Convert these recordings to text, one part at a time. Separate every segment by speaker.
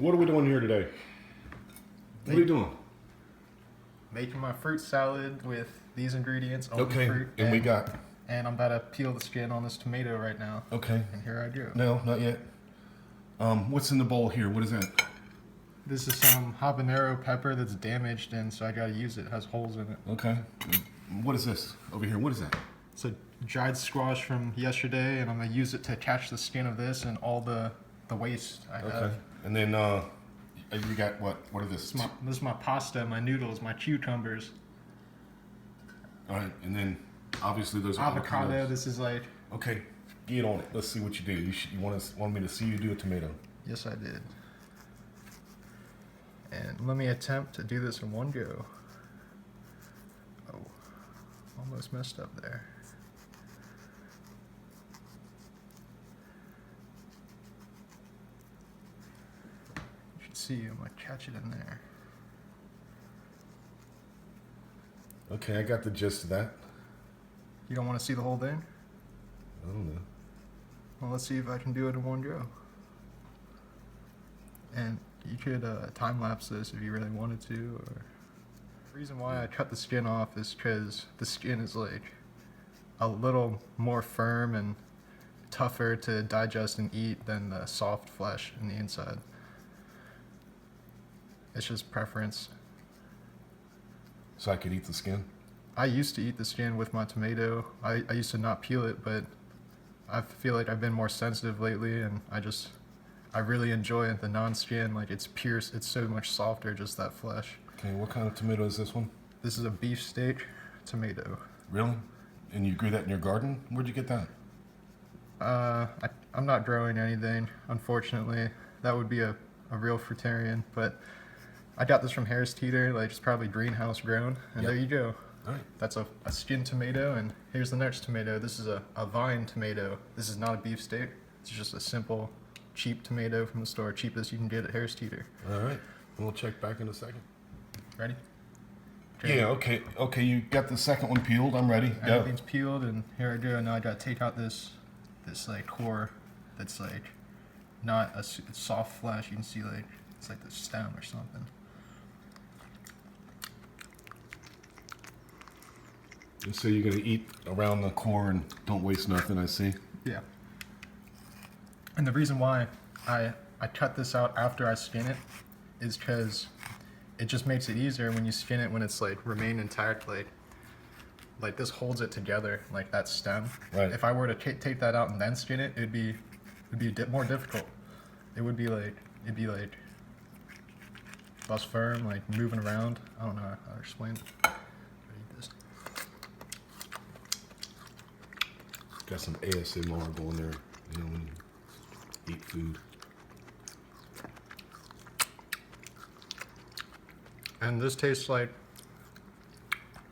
Speaker 1: What are we doing here today? What are you doing?
Speaker 2: Making my fruit salad with these ingredients.
Speaker 1: Okay,
Speaker 2: Fruit,
Speaker 1: and we got...
Speaker 2: And I'm about to peel the skin on this tomato right now.
Speaker 1: Okay.
Speaker 2: And here I go.
Speaker 1: No, not yet. What's in the bowl here? What is that?
Speaker 2: This is some habanero pepper that's damaged, and so I gotta use it. It has holes in it.
Speaker 1: Okay. What is this over here? What is that?
Speaker 2: It's a dried squash from yesterday, and I'm gonna use it to catch the skin of this and all the waste I have.
Speaker 1: Okay. And then you got what? What are this?
Speaker 2: This is my pasta, my noodles, my cucumbers.
Speaker 1: All right, and then obviously those are
Speaker 2: avocado.
Speaker 1: avocados.
Speaker 2: This is like...
Speaker 1: Okay, get on it. Let's see what you do. You want me to see you do a tomato?
Speaker 2: Yes, I did. And let me attempt to do this in one go. Oh, almost messed up there. You should see, I might catch it in there.
Speaker 1: Okay, I got the gist of that.
Speaker 2: You don't want to see the whole thing?
Speaker 1: I don't know.
Speaker 2: Well, let's see if I can do it in one go. And you could time-lapse this if you really wanted to. Or... The reason why I cut the skin off is because the skin is like a little more firm and tougher to digest and eat than the soft flesh in the inside. It's just preference.
Speaker 1: So I could eat the skin?
Speaker 2: I used to eat the skin with my tomato. I used to not peel it, but I feel like I've been more sensitive lately, and I really enjoy the non-skin. Like, it's pure, it's so much softer, just that flesh.
Speaker 1: Okay, what kind of tomato is this one?
Speaker 2: This is a beefsteak tomato.
Speaker 1: Really? And you grew that in your garden? Where'd you get that?
Speaker 2: I'm not growing anything, unfortunately. That would be a real fruitarian, but I got this from Harris Teeter. Like, it's probably greenhouse grown, and There you go.
Speaker 1: All right.
Speaker 2: That's a skin tomato, and here's the next tomato. This is a vine tomato. This is not a beefsteak. It's just a simple, cheap tomato from the store, cheapest you can get at Harris Teeter.
Speaker 1: All right. We'll check back in a second.
Speaker 2: Ready?
Speaker 1: Yeah, okay. Okay, you got the second one peeled. I'm ready. Go.
Speaker 2: Everything's peeled, and here I go. Now I gotta take out this like core that's like not it's soft flesh. You can see like it's like the stem or something.
Speaker 1: And so you're gonna eat around the core and don't waste nothing, I see.
Speaker 2: Yeah. And the reason why I cut this out after I skin it is because it just makes it easier when you skin it when it's like remain intact, like this holds it together, like that stem.
Speaker 1: Right.
Speaker 2: If I were to take that out and then skin it, it'd be more difficult. It'd be like less firm, like moving around. I don't know how to explain it. Read this.
Speaker 1: Got some ASMR going there, you know, when you eat food.
Speaker 2: And this tastes like,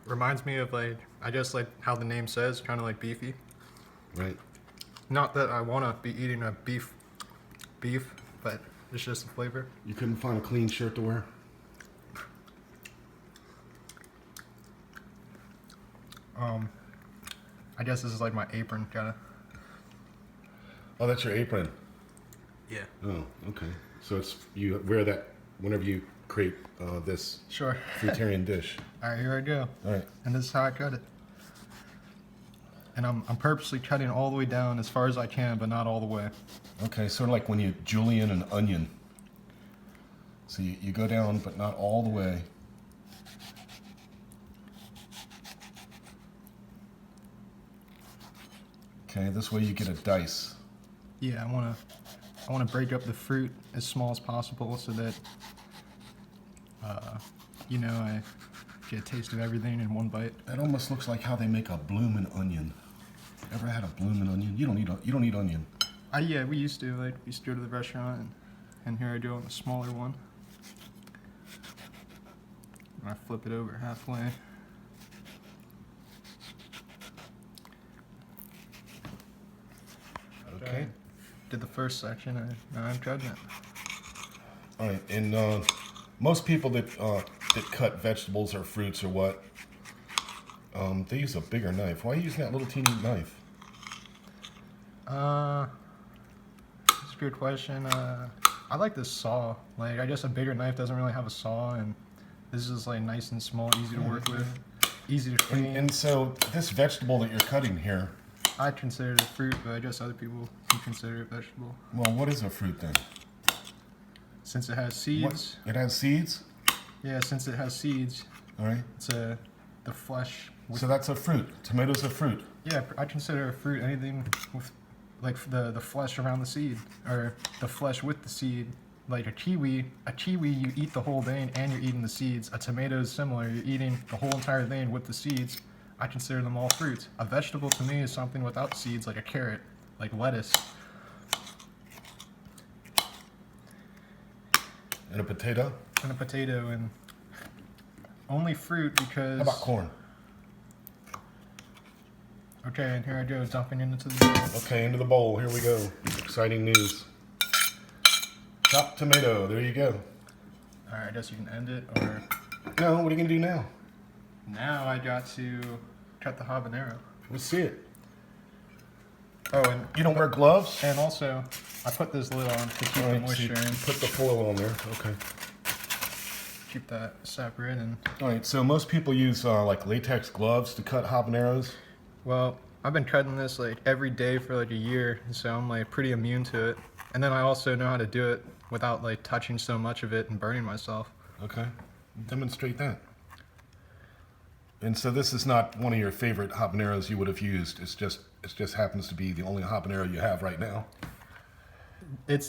Speaker 2: reminds me of like, I guess like how the name says, kind of like beefy.
Speaker 1: Right.
Speaker 2: Not that I want to be eating a beef, but it's just the flavor.
Speaker 1: You couldn't find a clean shirt to wear?
Speaker 2: I guess this is like my apron, kind of.
Speaker 1: Oh, that's your apron.
Speaker 2: Yeah.
Speaker 1: Oh, okay. So it's you wear that whenever you create this
Speaker 2: Sure.
Speaker 1: fruitarian dish.
Speaker 2: All right, here I go.
Speaker 1: All right.
Speaker 2: And this is how I cut it. And I'm purposely cutting all the way down as far as I can, but not all the way.
Speaker 1: Okay, sort of like when you julienne an onion. So you go down, but not all the way. Okay, this way you get a dice.
Speaker 2: Yeah, I wanna break up the fruit as small as possible so that I get a taste of everything in one bite.
Speaker 1: That almost looks like how they make a bloomin' onion. Ever had a bloomin' onion? You don't eat onion.
Speaker 2: Yeah, we used to go to the restaurant, and here I do on the smaller one. And I flip it over halfway.
Speaker 1: Okay.
Speaker 2: Did the first section, now I'm judging it.
Speaker 1: All right, and most people that cut vegetables or fruits or what, they use a bigger knife. Why are you using that little teeny knife?
Speaker 2: That's a good question. I like this saw. Like, I guess a bigger knife doesn't really have a saw, and this is like nice and small, easy to work with, easy to clean.
Speaker 1: And so this vegetable that you're cutting here,
Speaker 2: I consider it a fruit, but I guess other people can consider it vegetable.
Speaker 1: well, what is a fruit then?
Speaker 2: Since it has seeds.
Speaker 1: What? It has seeds?
Speaker 2: Yeah, since it has seeds,
Speaker 1: All right.
Speaker 2: it's the flesh.
Speaker 1: So that's a fruit. Tomato's a fruit.
Speaker 2: Yeah, I consider a fruit anything with like the flesh around the seed, or the flesh with the seed. Like a kiwi you eat the whole thing and you're eating the seeds. A tomato is similar, you're eating the whole entire thing with the seeds. I consider them all fruits. A vegetable to me is something without seeds, like a carrot, like lettuce.
Speaker 1: And a potato?
Speaker 2: And a potato, and only fruit because...
Speaker 1: How about corn?
Speaker 2: Okay, and here I go, dumping into the bowl.
Speaker 1: Okay, into the bowl. Here we go. Exciting news. Chopped tomato. There you go.
Speaker 2: Alright, I guess you can end it, or...
Speaker 1: No, what are you going to do now?
Speaker 2: Now I got to cut the habanero.
Speaker 1: Let's see it.
Speaker 2: Oh, and
Speaker 1: You don't wear gloves?
Speaker 2: and also, I put this lid on to keep
Speaker 1: All
Speaker 2: the
Speaker 1: right, so
Speaker 2: moisture
Speaker 1: you
Speaker 2: in,
Speaker 1: put the foil on there. Okay.
Speaker 2: keep that separate, and...
Speaker 1: All right, so most people use like latex gloves to cut habaneros.
Speaker 2: Well, I've been cutting this like every day for like a year, so I'm like pretty immune to it. And then I also know how to do it without like touching so much of it and burning myself.
Speaker 1: Okay. Demonstrate that. And so this is not one of your favorite habaneros you would have used. It just happens to be the only habanero you have right now.
Speaker 2: It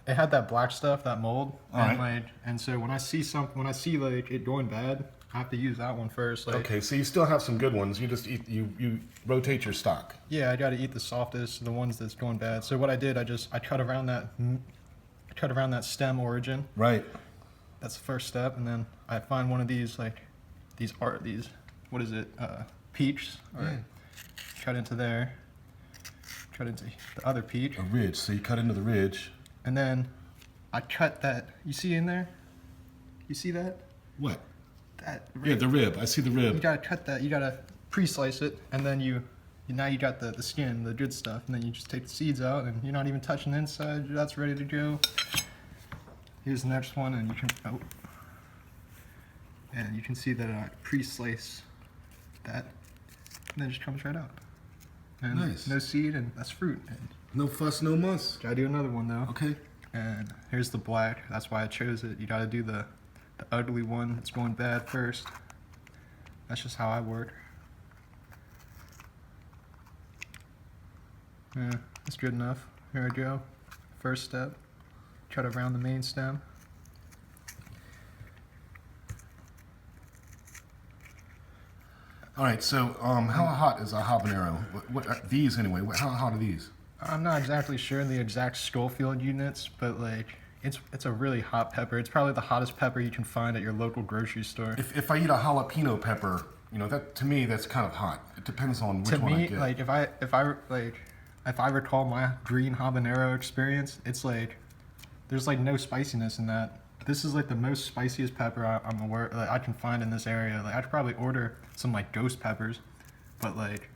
Speaker 2: had that black stuff, that mold, and
Speaker 1: Alright.
Speaker 2: like, and so when I see like it going bad, I have to use that one first. Like,
Speaker 1: Okay, so you still have some good ones. You just eat, you rotate your stock.
Speaker 2: yeah, I got to eat the softest, the ones that's going bad. So what I did, I cut around that stem origin.
Speaker 1: Right.
Speaker 2: That's the first step, and then I find one of these like what is it, peach, or
Speaker 1: Yeah.
Speaker 2: cut into there, cut into the other peach,
Speaker 1: A ridge. So you cut into the ridge.
Speaker 2: and then I cut that. You see in there? You see that?
Speaker 1: What?
Speaker 2: That
Speaker 1: Yeah, the rib. I see the
Speaker 2: you
Speaker 1: rib.
Speaker 2: gotta cut that. You gotta pre-slice it, and then now you got the skin, the good stuff, and then you just take the seeds out, and you're not even touching the inside. That's ready to go. Here's the next one, and you can see that I pre-slice that, and then it just comes right out. And
Speaker 1: Nice.
Speaker 2: no seed, and that's fruit. And
Speaker 1: No fuss, no muss.
Speaker 2: gotta do another one though.
Speaker 1: Okay.
Speaker 2: And here's the black. That's why I chose it. You gotta do the ugly one that's going bad first. That's just how I work. Yeah, that's good enough. Here I go. First step. Cut around the main stem.
Speaker 1: All right. So, how hot is a habanero? These anyway? How hot are these?
Speaker 2: I'm not exactly sure the exact Schofield units, but like it's a really hot pepper. It's probably the hottest pepper you can find at your local grocery store.
Speaker 1: If I eat a jalapeno pepper, that to me that's kind of hot. It depends on which
Speaker 2: To
Speaker 1: one I
Speaker 2: me,
Speaker 1: get.
Speaker 2: like if I recall my green habanero experience, it's like there's like no spiciness in that. This is like the most spiciest pepper I'm aware that I can find in this area. Like I'd probably order some like ghost peppers, but like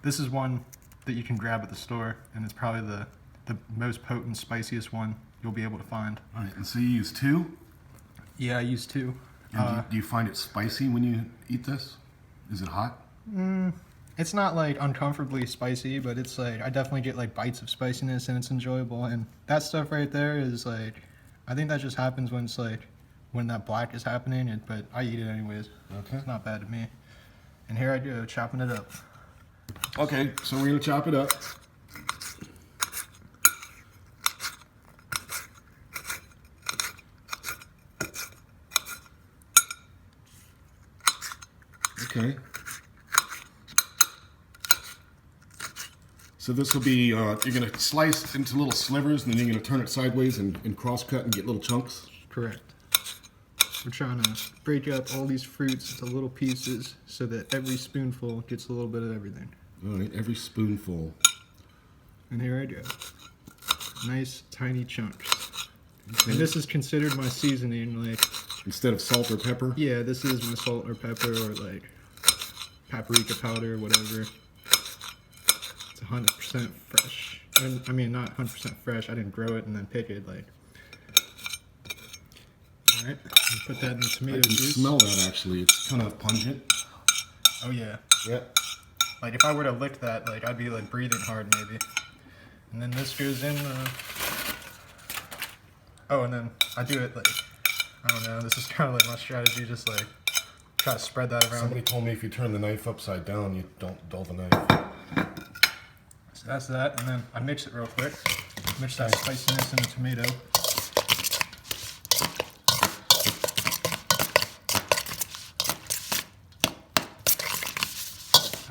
Speaker 2: this is one that you can grab at the store, and it's probably the most potent, spiciest one you'll be able to find.
Speaker 1: All right. And so you use two.
Speaker 2: Yeah, I use two.
Speaker 1: And do you find it spicy when you eat this? Is it hot?
Speaker 2: It's not like uncomfortably spicy, but it's like I definitely get like bites of spiciness, and it's enjoyable. And that stuff right there is like, I think that just happens when it's like when that black is happening. But I eat it anyways.
Speaker 1: Okay.
Speaker 2: It's not bad to me. And here I go chopping it up.
Speaker 1: Okay. So we're gonna chop it up. Okay. So this will be, you're going to slice into little slivers, and then you're going to turn it sideways and cross-cut and get little chunks.
Speaker 2: Correct. We're trying to break up all these fruits into little pieces so that every spoonful gets a little bit of everything.
Speaker 1: All right, every spoonful.
Speaker 2: And here I go. Nice tiny chunks. And this is considered my seasoning, like,
Speaker 1: Instead of salt or pepper?
Speaker 2: yeah, this is my salt or pepper or like paprika powder, whatever. It's 100% fresh. And, I mean, not 100% fresh. I didn't grow it and then pick it. Like, All right, put that in the
Speaker 1: I
Speaker 2: tomato
Speaker 1: can
Speaker 2: juice.
Speaker 1: smell that actually. It's kind of pungent.
Speaker 2: Oh yeah.
Speaker 1: Yeah.
Speaker 2: Like if I were to lick that, like I'd be like breathing hard maybe. And then this goes in. Oh, and then I do it like, I don't know. This is kind of like my strategy, just like try to spread that around.
Speaker 1: Somebody told me if you turn the knife upside down, you don't dull the knife.
Speaker 2: So that's that, and then I mix it real quick. Mix that spiciness in the tomato.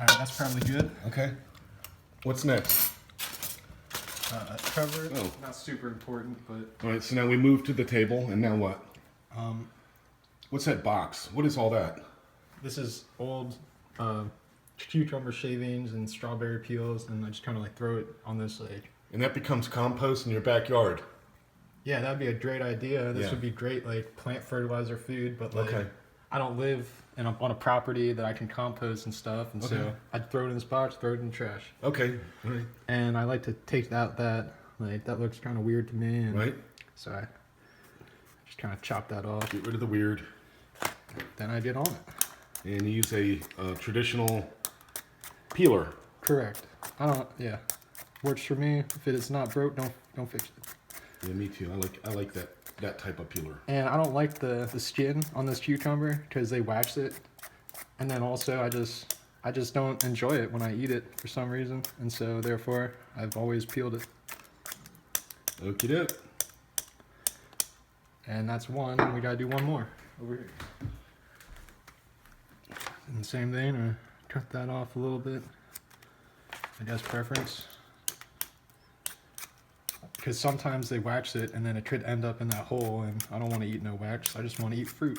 Speaker 2: All right, that's probably good.
Speaker 1: Okay. What's next?
Speaker 2: Cover it.
Speaker 1: Oh.
Speaker 2: Not super important, but
Speaker 1: All right, so now we move to the table, and now what? What's that box? What is all that?
Speaker 2: this is old cucumber shavings and strawberry peels, and I just kind of like throw it on this like.
Speaker 1: And that becomes compost in your backyard.
Speaker 2: Yeah, that'd be a great idea. This
Speaker 1: Yeah.
Speaker 2: would be great, like plant fertilizer food. But like,
Speaker 1: Okay.
Speaker 2: I don't live on a property that I can compost and stuff, and
Speaker 1: Okay.
Speaker 2: so I'd throw it in this box, throw it in the trash.
Speaker 1: Okay. All right.
Speaker 2: And I like to take out that like that looks kind of weird to me, and
Speaker 1: Right.
Speaker 2: so I just kind of chop that off.
Speaker 1: Get rid of the weird.
Speaker 2: Then I get on it.
Speaker 1: And you use a traditional peeler.
Speaker 2: Correct. I don't. Yeah, works for me. If it is not broke, don't fix it.
Speaker 1: Yeah, me too. I like that type of peeler.
Speaker 2: And I don't like the skin on this cucumber because they wax it, and then also I just don't enjoy it when I eat it for some reason, and so therefore I've always peeled it.
Speaker 1: Okie doke.
Speaker 2: And that's one. And we gotta do one more over here. And the same thing, or cut that off a little bit. I guess preference. Because sometimes they wax it and then it could end up in that hole, and I don't want to eat no wax. I just want to eat fruit.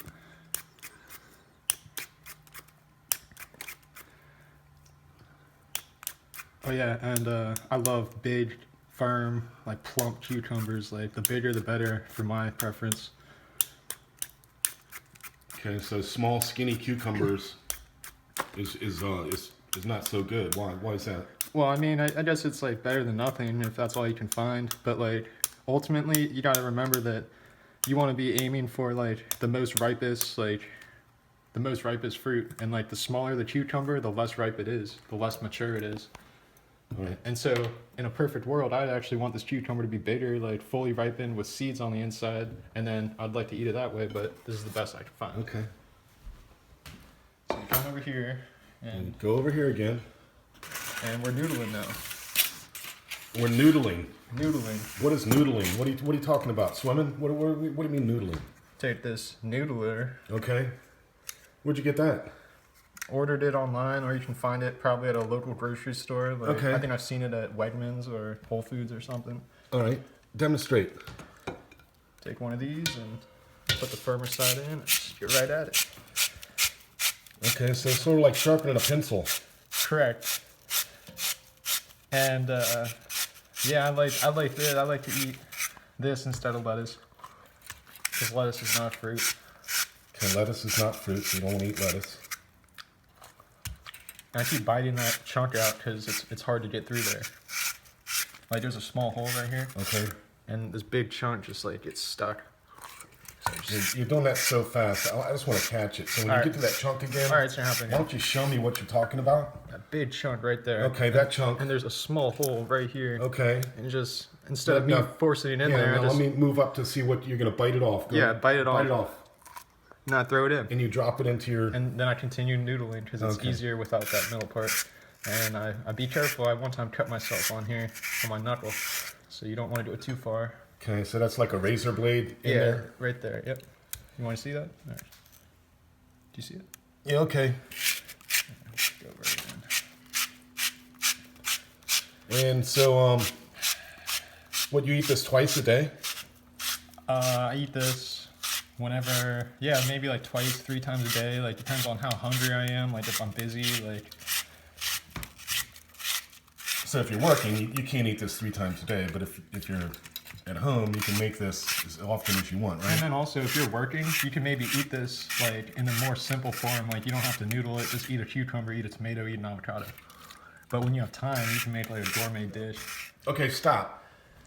Speaker 2: Oh yeah, and I love big, firm, like plump cucumbers. Like the bigger the better for my preference.
Speaker 1: Okay, so small, skinny cucumbers is not so good. Why is that?
Speaker 2: Well, I mean, I guess it's like better than nothing if that's all you can find. But like, ultimately, you got to remember that you want to be aiming for like the most ripest fruit. And like the smaller the cucumber, the less ripe it is, the less mature it is.
Speaker 1: All right.
Speaker 2: And so, in a perfect world, I'd actually want this cucumber to be bigger, like fully ripened with seeds on the inside, and then I'd like to eat it that way. But this is the best I can find.
Speaker 1: Okay.
Speaker 2: So you come over here, and
Speaker 1: Go over here again.
Speaker 2: we're noodling now.
Speaker 1: We're noodling.
Speaker 2: Noodling.
Speaker 1: What is noodling? What are you talking about? Swimming? What do you mean noodling?
Speaker 2: Take this noodler.
Speaker 1: Okay. Where'd you get that?
Speaker 2: Ordered it online, or you can find it probably at a local grocery store. Like,
Speaker 1: Okay.
Speaker 2: I think I've seen it at Wegmans or Whole Foods or something.
Speaker 1: All right. Demonstrate.
Speaker 2: Take one of these and put the firmer side in and just get right at it.
Speaker 1: Okay, so it's sort of like sharpening a pencil.
Speaker 2: Correct. And yeah, I like this. I like to eat this instead of lettuce, because lettuce is not fruit.
Speaker 1: Okay, lettuce is not fruit, so you don't want to eat lettuce.
Speaker 2: And I keep biting that chunk out because it's hard to get through there. Like there's a small hole right here,
Speaker 1: Okay.
Speaker 2: and this big chunk just like gets stuck.
Speaker 1: You're doing that so fast. I just want to catch it. So when
Speaker 2: All
Speaker 1: you
Speaker 2: right.
Speaker 1: get to that chunk again,
Speaker 2: All right, it's gonna happen
Speaker 1: why
Speaker 2: again.
Speaker 1: don't you show me what you're talking about?
Speaker 2: That big chunk right there.
Speaker 1: Okay, that chunk.
Speaker 2: And there's a small hole right here.
Speaker 1: Okay.
Speaker 2: And just instead of me
Speaker 1: Now-
Speaker 2: forcing it in
Speaker 1: Yeah,
Speaker 2: there, I
Speaker 1: now
Speaker 2: just
Speaker 1: let me move up to see what you're going to bite it off. Go
Speaker 2: Yeah,
Speaker 1: ahead.
Speaker 2: bite it
Speaker 1: Bite it
Speaker 2: off.
Speaker 1: off.
Speaker 2: not throw it in.
Speaker 1: And you drop it into your...
Speaker 2: And then I continue noodling because it's
Speaker 1: Okay.
Speaker 2: easier without that middle part. And I be careful. I one time cut myself on here on my knuckle, so you don't want to do it too far.
Speaker 1: Okay, so that's like a razor blade in there?
Speaker 2: Right there. Yep. You want to see that? All right. Do you see it?
Speaker 1: Yeah, okay.
Speaker 2: Go right in.
Speaker 1: And so, what, you eat this twice a day?
Speaker 2: I eat this whenever, yeah, maybe like twice, 3 times a day. Like depends on how hungry I am. Like if I'm busy, like.
Speaker 1: So if you're working, you can't eat this 3 times a day, but if you're at home, you can make this as often as you want,
Speaker 2: And
Speaker 1: right?
Speaker 2: then also, if you're working, you can maybe eat this like in a more simple form. Like you don't have to noodle it. Just eat a cucumber, eat a tomato, eat an avocado. But when you have time, you can make like a gourmet dish.
Speaker 1: Okay, stop.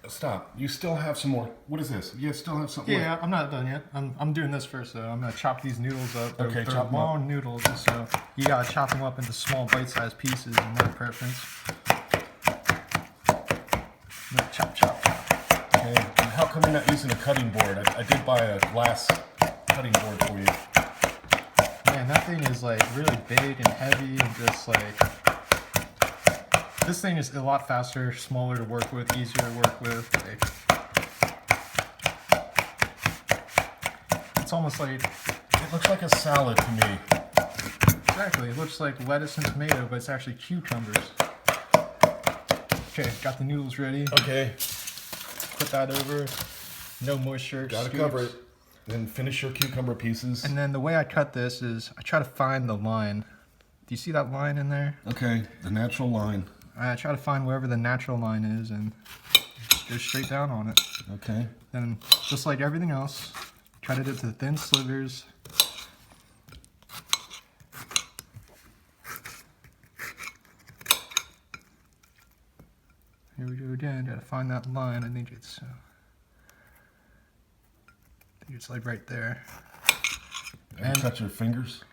Speaker 1: Stop. You still have some more. What is this? You still have something?
Speaker 2: Yeah, I'm not done yet. I'm doing this first though. I'm gonna chop these noodles up.
Speaker 1: Okay,
Speaker 2: they're
Speaker 1: chop 'em up.
Speaker 2: long noodles, so you gotta chop them up into small bite-sized pieces in my preference. Chop, chop, chop.
Speaker 1: Okay. And how come you're not using a cutting board? I did buy a glass cutting board for you.
Speaker 2: Man, that thing is like really big and heavy and just like... This thing is a lot faster, smaller to work with, easier to work with. Like, it's almost like...
Speaker 1: It looks like a salad to me.
Speaker 2: Exactly, it looks like lettuce and tomato, but it's actually cucumbers. Okay, got the noodles ready.
Speaker 1: Okay.
Speaker 2: Put that over. No moisture.
Speaker 1: Gotta
Speaker 2: scoops.
Speaker 1: cover it. Then finish your cucumber pieces.
Speaker 2: And then the way I cut this is I try to find the line. Do you see that line in there?
Speaker 1: Okay, the natural line.
Speaker 2: I try to find wherever the natural line is and just go straight down on it.
Speaker 1: Okay.
Speaker 2: Then, just like everything else, cut it into thin slivers. Here we go again. Gotta find that line. I think it's like right there.
Speaker 1: And cut your fingers.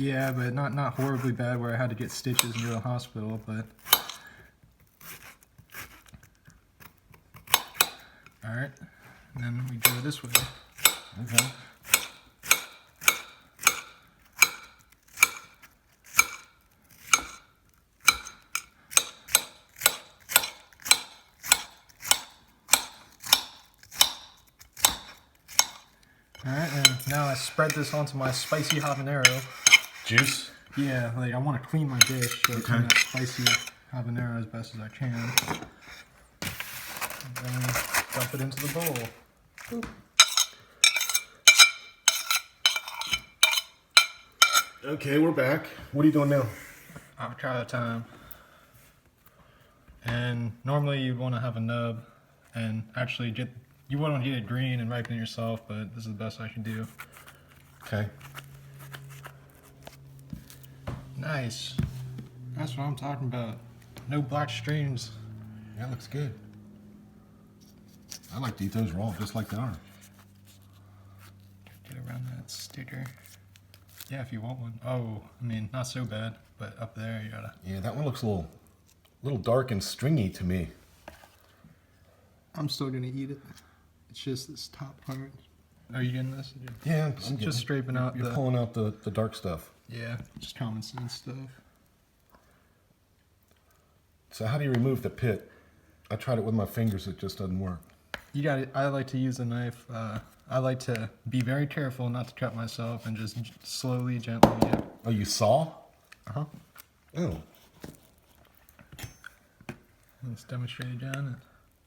Speaker 2: Yeah, but not horribly bad where I had to get stitches and go to the hospital, but... Alright, and then we go this way.
Speaker 1: Okay.
Speaker 2: Alright, and now I spread this onto my spicy habanero.
Speaker 1: Juice.
Speaker 2: Yeah, like I want to clean my dish, so I clean that spicy habanero as best as I can. And then dump it into the bowl. Boop.
Speaker 1: Okay, we're back. What are you doing now?
Speaker 2: Avocado time. And normally you want to have a nub and actually you want to get it green and ripen it yourself, but this is the best I can do.
Speaker 1: Okay.
Speaker 2: Nice. That's what I'm talking about. No black streams.
Speaker 1: That looks good. I like to eat those raw, just like they are.
Speaker 2: Get around that sticker. Yeah, if you want one. Oh, I mean, not so bad, but up there you gotta...
Speaker 1: Yeah, that one looks a little dark and stringy to me.
Speaker 2: I'm still gonna eat it. It's just this top part. Are you getting this?
Speaker 1: Yeah,
Speaker 2: I'm just scraping out
Speaker 1: You're pulling out the dark stuff.
Speaker 2: Yeah, just common sense stuff.
Speaker 1: So how do you remove the pit? I tried it with my fingers, it just doesn't work.
Speaker 2: You got it. I like to use a knife. I like to be very careful not to cut myself and just slowly, gently. Yeah.
Speaker 1: Oh, you saw?
Speaker 2: Uh-huh.
Speaker 1: Oh.
Speaker 2: Let's demonstrate again.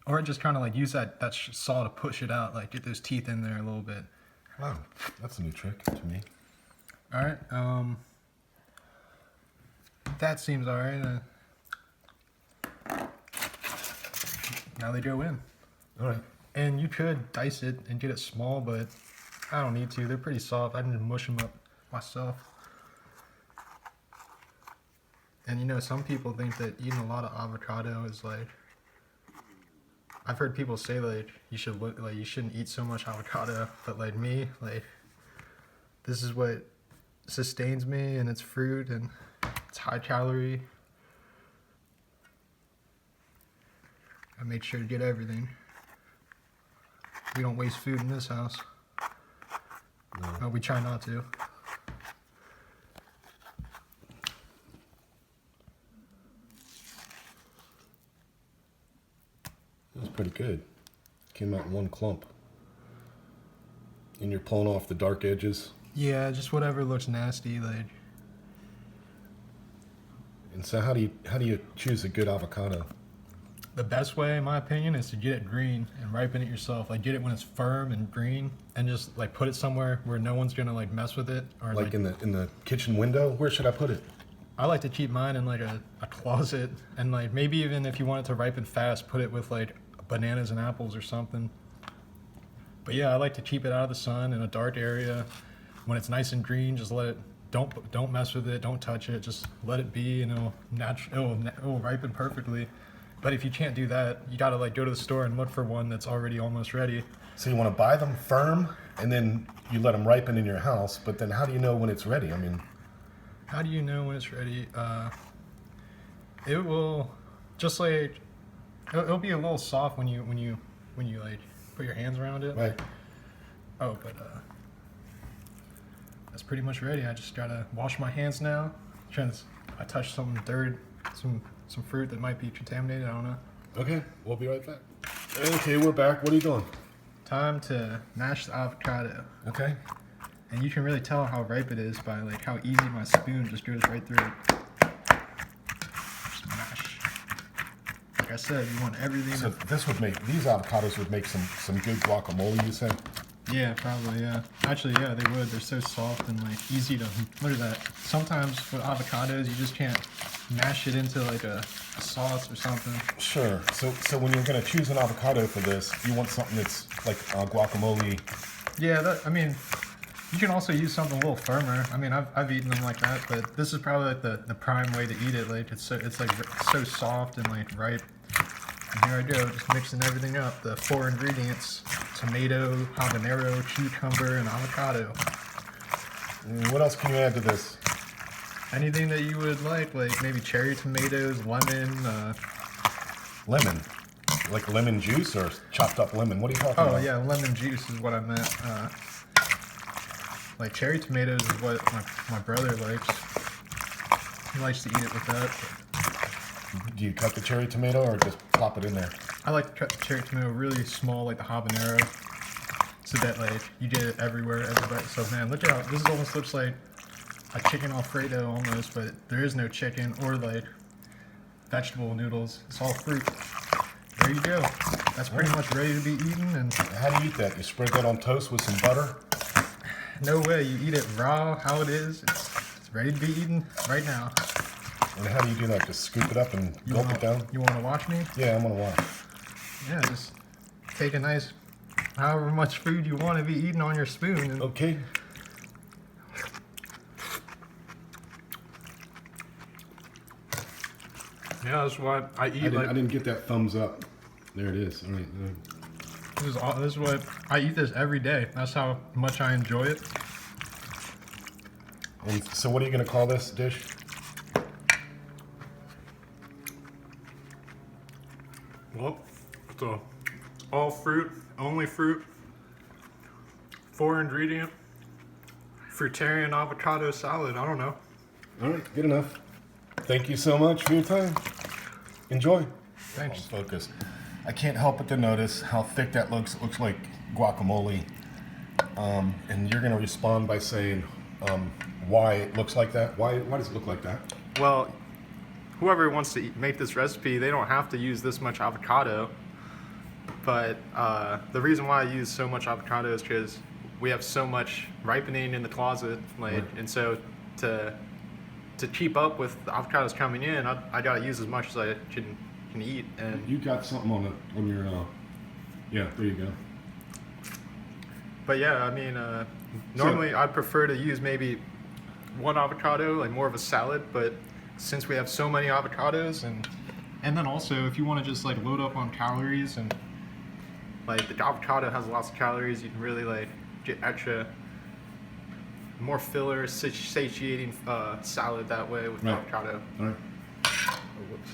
Speaker 2: Or just kind of like use that saw to push it out, like get those teeth in there a little bit.
Speaker 1: Wow, that's a new trick to me.
Speaker 2: All right. That seems all right. Now they go in.
Speaker 1: All right.
Speaker 2: And you could dice it and get it small, but I don't need to. They're pretty soft. I can just mush them up myself. And you know, some people think that eating a lot of avocado is like... I've heard people say like you shouldn't eat so much avocado, but like me, like this is what sustains me, and it's fruit and it's high calorie. I make sure to get everything. We don't waste food in this house.
Speaker 1: No.
Speaker 2: No, we try not to.
Speaker 1: That's pretty good. Came out in one clump. And you're pulling off the dark edges.
Speaker 2: Yeah, just whatever looks nasty, like.
Speaker 1: And so how do you choose a good avocado?
Speaker 2: The best way, in my opinion, is to get it green and ripen it yourself. Like, get it when it's firm and green, and just like put it somewhere where no one's gonna like mess with it. Or
Speaker 1: Like in the kitchen window? Where should I put it?
Speaker 2: I like to keep mine in like a closet, and like maybe even if you want it to ripen fast, put it with like bananas and apples or something. But yeah, I like to keep it out of the sun in a dark area. When it's nice and green, just let it. Don't mess with it. Don't touch it. Just let it be, and it'll ripen perfectly. But if you can't do that, you gotta like go to the store and look for one that's already almost ready.
Speaker 1: So you want to buy them firm, and then you let them ripen in your house. But then, how do you know when it's ready? I mean,
Speaker 2: How do you know when it's ready? It will just like it'll be a little soft when you like put your hands around it.
Speaker 1: right?
Speaker 2: Oh, but that's pretty much ready. I just gotta wash my hands now. I touched some dirt, some fruit that might be contaminated. I don't know.
Speaker 1: Okay, we'll be right back. Okay, we're back. What are you doing?
Speaker 2: Time to mash the avocado,
Speaker 1: Okay.
Speaker 2: and you can really tell how ripe it is by like how easy my spoon just goes right through it. Just mash. Like I said, you want everything.
Speaker 1: So these avocados would make some good guacamole. You said.
Speaker 2: Yeah, probably, yeah. Actually, yeah, they would. They're so soft and like easy to look at that. Sometimes with avocados, you just can't mash it into like a sauce or something.
Speaker 1: Sure. So when you're gonna choose an avocado for this, you want something that's like guacamole.
Speaker 2: Yeah, I mean, you can also use something a little firmer. I mean, I've eaten them like that, but this is probably like the prime way to eat it. Like it's like so soft and like ripe. And here I go, just mixing everything up. The 4 ingredients: tomato, habanero, cucumber, and avocado.
Speaker 1: What else can you add to this?
Speaker 2: Anything that you would like maybe cherry tomatoes, lemon.
Speaker 1: Lemon, like lemon juice or chopped up lemon. What are you talking
Speaker 2: Oh
Speaker 1: about?
Speaker 2: yeah, lemon juice is what I meant. Like cherry tomatoes is what my brother likes. He likes to eat it with that.
Speaker 1: Do you cut the cherry tomato or just plop it in there?
Speaker 2: I like to cut the cherry tomato really small, like the habanero, so that like you get it everywhere, everybody. So man, look how this almost looks like a chicken Alfredo almost, but there is no chicken or like vegetable noodles. It's all fruit. There you go. That's pretty much ready to be eaten. And
Speaker 1: How do you eat that? You spread that on toast with some butter?
Speaker 2: no way, you eat it raw, how it is. It's ready to be eaten right now.
Speaker 1: And how do you do that? Just scoop it up and gulp it down?
Speaker 2: You want to watch me?
Speaker 1: Yeah, I'm gonna watch.
Speaker 2: Yeah, just take a nice, however much food you want to be eating on your spoon. And
Speaker 1: Okay.
Speaker 2: yeah, that's why I eat
Speaker 1: I didn't get that thumbs up. There it is. All right.
Speaker 2: This is what I eat this every day. That's how much I enjoy it.
Speaker 1: And so what are you gonna call this dish?
Speaker 2: Well, it's all fruit, only fruit, 4 ingredient, fruitarian avocado salad. I don't know.
Speaker 1: All right, good enough. Thank you so much for your time. Enjoy.
Speaker 2: Thanks.
Speaker 1: Focus. I can't help but to notice how thick that looks. It looks like guacamole. And you're gonna respond by saying why it looks like that. Why does it look like that?
Speaker 2: Well, whoever wants to make this recipe, they don't have to use this much avocado. But the reason why I use so much avocado is because we have so much ripening in the closet, like,
Speaker 1: Right.
Speaker 2: and so to keep up with the avocados coming in, I gotta use as much as I can eat. And
Speaker 1: You got something on your yeah, there you go.
Speaker 2: but yeah, I mean, normally I'd prefer to use maybe 1 avocado, like more of a salad. But since we have so many avocados, and then also if you want to just like load up on calories, and like the avocado has lots of calories, you can really like get extra, more filler, satiating salad that way with
Speaker 1: Right.
Speaker 2: avocado.
Speaker 1: All right.
Speaker 2: Oh, whoops.